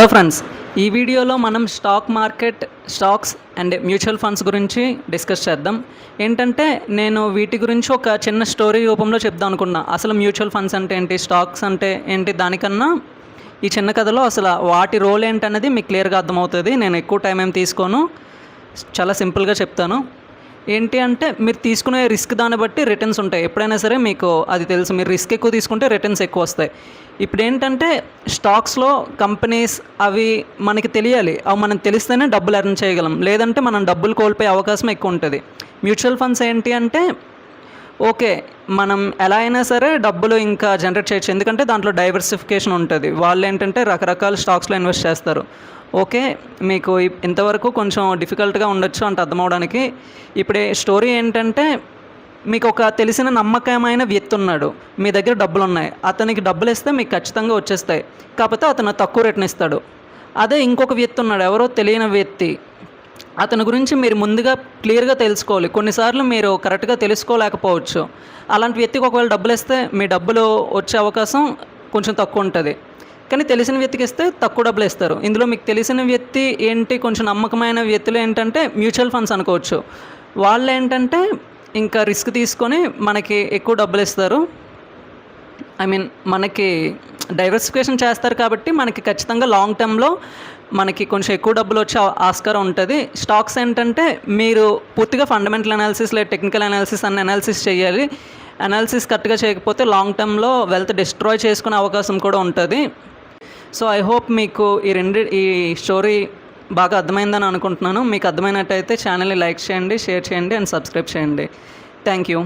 Hello friends, ఈ వీడియోలో మనం stock market, stocks and mutual funds గురించి డిస్కస్ చేద్దాం. ఏంటంటే నేను వీటి గురించి ఒక చిన్న స్టోరీ రూపంలో చెప్దాం అనుకున్నా. అసలు మ్యూచువల్ ఫండ్స్ అంటే ఏంటి, స్టాక్స్ అంటే ఏంటి, దానికన్నా ఈ చిన్న కథలో అసలు వాటి రోల్ ఏంటనేది మీకు క్లియర్గా అర్థమవుతుంది. నేను ఎక్కువ టైం ఏం తీసుకోను, చాలా సింపుల్గా చెప్తాను. ఏంటి అంటే మీరు తీసుకునే రిస్క్ దాన్ని బట్టి రిటర్న్స్ ఉంటాయి. ఎప్పుడైనా సరే మీకు అది తెలుసు, మీరు రిస్క్ ఎక్కువ తీసుకుంటే రిటర్న్స్ ఎక్కువ వస్తాయి. ఇప్పుడు ఏంటంటే స్టాక్స్లో కంపెనీస్ అవి మనకి తెలియాలి, అవి మనం తెలిస్తేనే డబ్బులు ఎర్న్ చేయగలం, లేదంటే మనం డబ్బులు కోల్పోయే అవకాశం ఎక్కువ ఉంటుంది. మ్యూచువల్ ఫండ్స్ ఏంటి అంటే ఓకే, మనం ఎలా అయినా సరే డబ్బులు ఇంకా జనరేట్ చేయొచ్చు, ఎందుకంటే దాంట్లో డైవర్సిఫికేషన్ ఉంటుంది. వాళ్ళు ఏంటంటే రకరకాల స్టాక్స్లో ఇన్వెస్ట్ చేస్తారు. ఓకే, మీకు ఇంతవరకు కొంచెం డిఫికల్ట్గా ఉండొచ్చు అంటే అర్థమవడానికి. ఇప్పుడే స్టోరీ ఏంటంటే మీకు ఒక తెలిసిన నమ్మకమైన వ్యక్తి ఉన్నాడు, మీ దగ్గర డబ్బులు ఉన్నాయి, అతనికి డబ్బులు ఇస్తే మీకు ఖచ్చితంగా వచ్చేస్తాయి, కాకపోతే అతను తక్కువ రేటుని ఇస్తాడు. అదే ఇంకొక వ్యక్తి ఉన్నాడు, ఎవరో తెలియని వ్యక్తి, అతని గురించి మీరు ముందుగా క్లియర్గా తెలుసుకోవాలి. కొన్నిసార్లు మీరు కరెక్ట్గా తెలుసుకోలేకపోవచ్చు. అలాంటి వ్యక్తికి ఒకవేళ డబ్బులు ఇస్తే మీ డబ్బులు వచ్చే అవకాశం కొంచెం తక్కువ ఉంటుంది, కానీ తెలిసిన వ్యక్తికి ఇస్తే తక్కువ డబ్బులు ఇస్తారు. ఇందులో మీకు తెలిసిన వ్యక్తి ఏంటి, కొంచెం నమ్మకమైన వ్యక్తులు ఏంటంటే మ్యూచువల్ ఫండ్స్ అనుకోవచ్చు. వాళ్ళు ఏంటంటే ఇంకా రిస్క్ తీసుకొని మనకి ఎక్కువ డబ్బులు ఇస్తారు. మనకి డైవర్సిఫికేషన్ చేస్తారు కాబట్టి మనకి ఖచ్చితంగా లాంగ్ టర్మ్లో మనకి కొంచెం ఎక్కువ డబ్బులు వచ్చే ఆస్కారం ఉంటుంది. స్టాక్స్ ఏంటంటే మీరు పూర్తిగా ఫండమెంటల్ అనాలిసిస్ లేదా టెక్నికల్ అనాలిసిస్ అన్న అనాలిసిస్ చేయాలి. అనాలిసిస్ కరెక్ట్గా చేయకపోతే లాంగ్ టర్మ్లో వెల్త్ డిస్ట్రాయ్ చేసుకునే అవకాశం కూడా ఉంటుంది. సో ఐ హోప్ మీకు ఈ స్టోరీ బాగా అర్థమైందని అనుకుంటున్నాను. మీకు అర్థమైనట్టయితే ఛానల్ని లైక్ చేయండి, షేర్ చేయండి అండ్ సబ్స్క్రైబ్ చేయండి. Thank you.